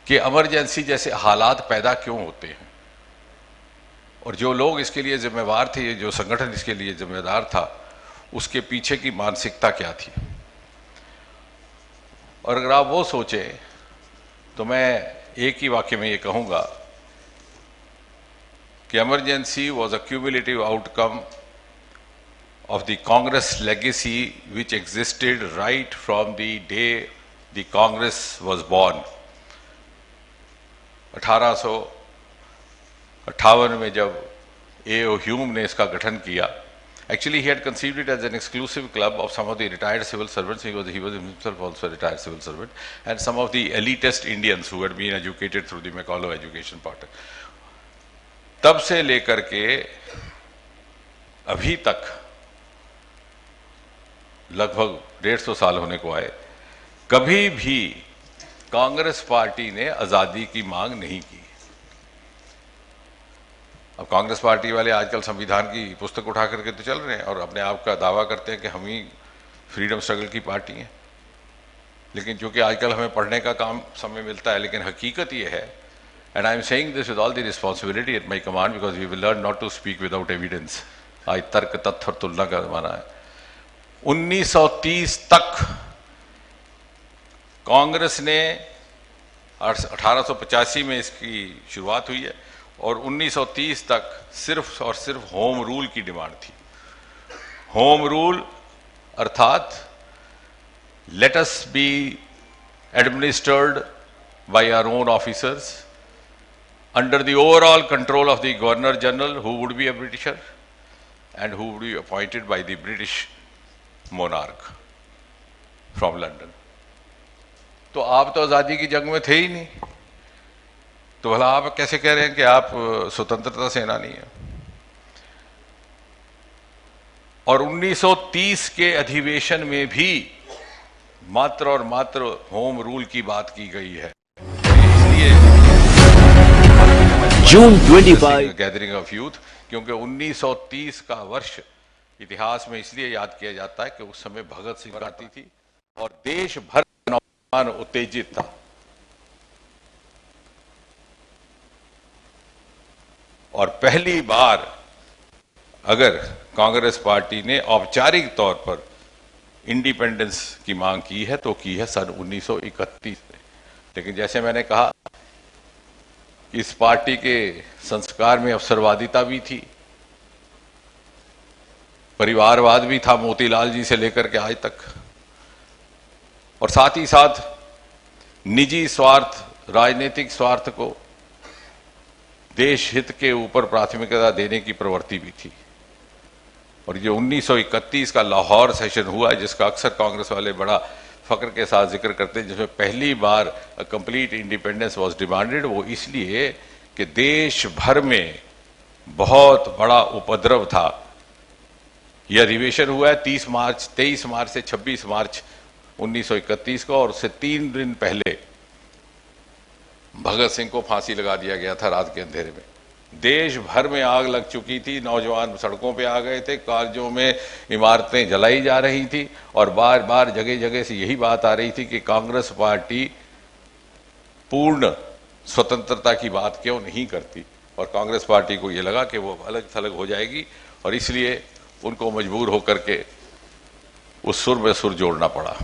कि इमरजेंसी जैसे हालात पैदा क्यों होते हैं और जो लोग इसके लिए जिम्मेवार थे, जो संगठन इसके लिए जिम्मेदार था, उसके पीछे की मानसिकता क्या थी। और अगर आप वो सोचें तो मैं एक ही वाक्य में ये कहूंगा कि emergency was a cumulative outcome of the Congress legacy which existed right from the day the Congress was born. 1858 में जब A.O. Hume ने इसका गठन किया, actually he had conceived it as an exclusive club of some of the retired civil servants. He was himself also a retired civil servant, and some of the elitist Indians who had been educated through the Macaulay education pattern. तब से लेकर के अभी तक लगभग 150 साल होने को आए, कभी भी कांग्रेस पार्टी ने आजादी की मांग नहीं की। अब कांग्रेस पार्टी वाले आजकल संविधान की पुस्तक उठा करके तो चल रहे हैं और अपने आप का दावा करते हैं कि हम ही फ्रीडम स्ट्रगल की पार्टी हैं, लेकिन चूंकि आजकल हमें पढ़ने का काम समय मिलता है, लेकिन हकीकत ये है, and I am saying this with all the responsibility at my command because we will learn not to speak without evidence. आज तर्क तथ्य और तुलना का जमाना है। 1930 तक कांग्रेस ने 1885 में इसकी शुरुआत हुई है और 1930 तक सिर्फ और सिर्फ होम रूल की डिमांड थी। होम रूल अर्थात let us be administered by our own officers under the overall control of the governor general who would be a Britisher and who would be appointed by the British monarch from London. तो आप तो आजादी की जंग में थे ही नहीं, तो भला आप कैसे कह रहे हैं कि आप स्वतंत्रता सेनानी हैं। और 1930 के अधिवेशन में भी मात्र और मात्र होम रूल की बात की गई है। इसलिए जून 25 गैदरिंग ऑफ यूथ, क्योंकि 1930 का वर्ष इतिहास में इसलिए याद किया जाता है कि उस समय भगत सिंह आती थी और देश भर का नौजवान उत्तेजित था। और पहली बार अगर कांग्रेस पार्टी ने औपचारिक तौर पर इंडिपेंडेंस की मांग की है तो की है सन 1931 में। लेकिन जैसे मैंने कहा, इस पार्टी के संस्कार में अवसरवादिता भी थी, परिवारवाद भी था, मोतीलाल जी से लेकर के आज तक, और साथ ही साथ निजी स्वार्थ, राजनीतिक स्वार्थ को देश हित के ऊपर प्राथमिकता देने की प्रवृत्ति भी थी। और जो 1931 का लाहौर सेशन हुआ, जिसका अक्सर कांग्रेस वाले बड़ा फक्र के साथ जिक्र करते हैं, जिसमें पहली बार कंप्लीट इंडिपेंडेंस वाज डिमांडेड, वो इसलिए कि देश भर में बहुत बड़ा उपद्रव था। यह अधिवेशन हुआ है 23 मार्च से 26 मार्च 1931 को, और उससे 3 दिन पहले भगत सिंह को फांसी लगा दिया गया था रात के अंधेरे में। देश भर में आग लग चुकी थी, नौजवान सड़कों पे आ गए थे, कॉलेजों में इमारतें जलाई जा रही थी और बार बार जगह जगह से यही बात आ रही थी कि कांग्रेस पार्टी पूर्ण स्वतंत्रता की बात क्यों नहीं करती। और कांग्रेस पार्टी को यह लगा कि वो अलग थलग हो जाएगी और इसलिए उनको मजबूर होकर के उस सुर में सुर जोड़ना पड़ा।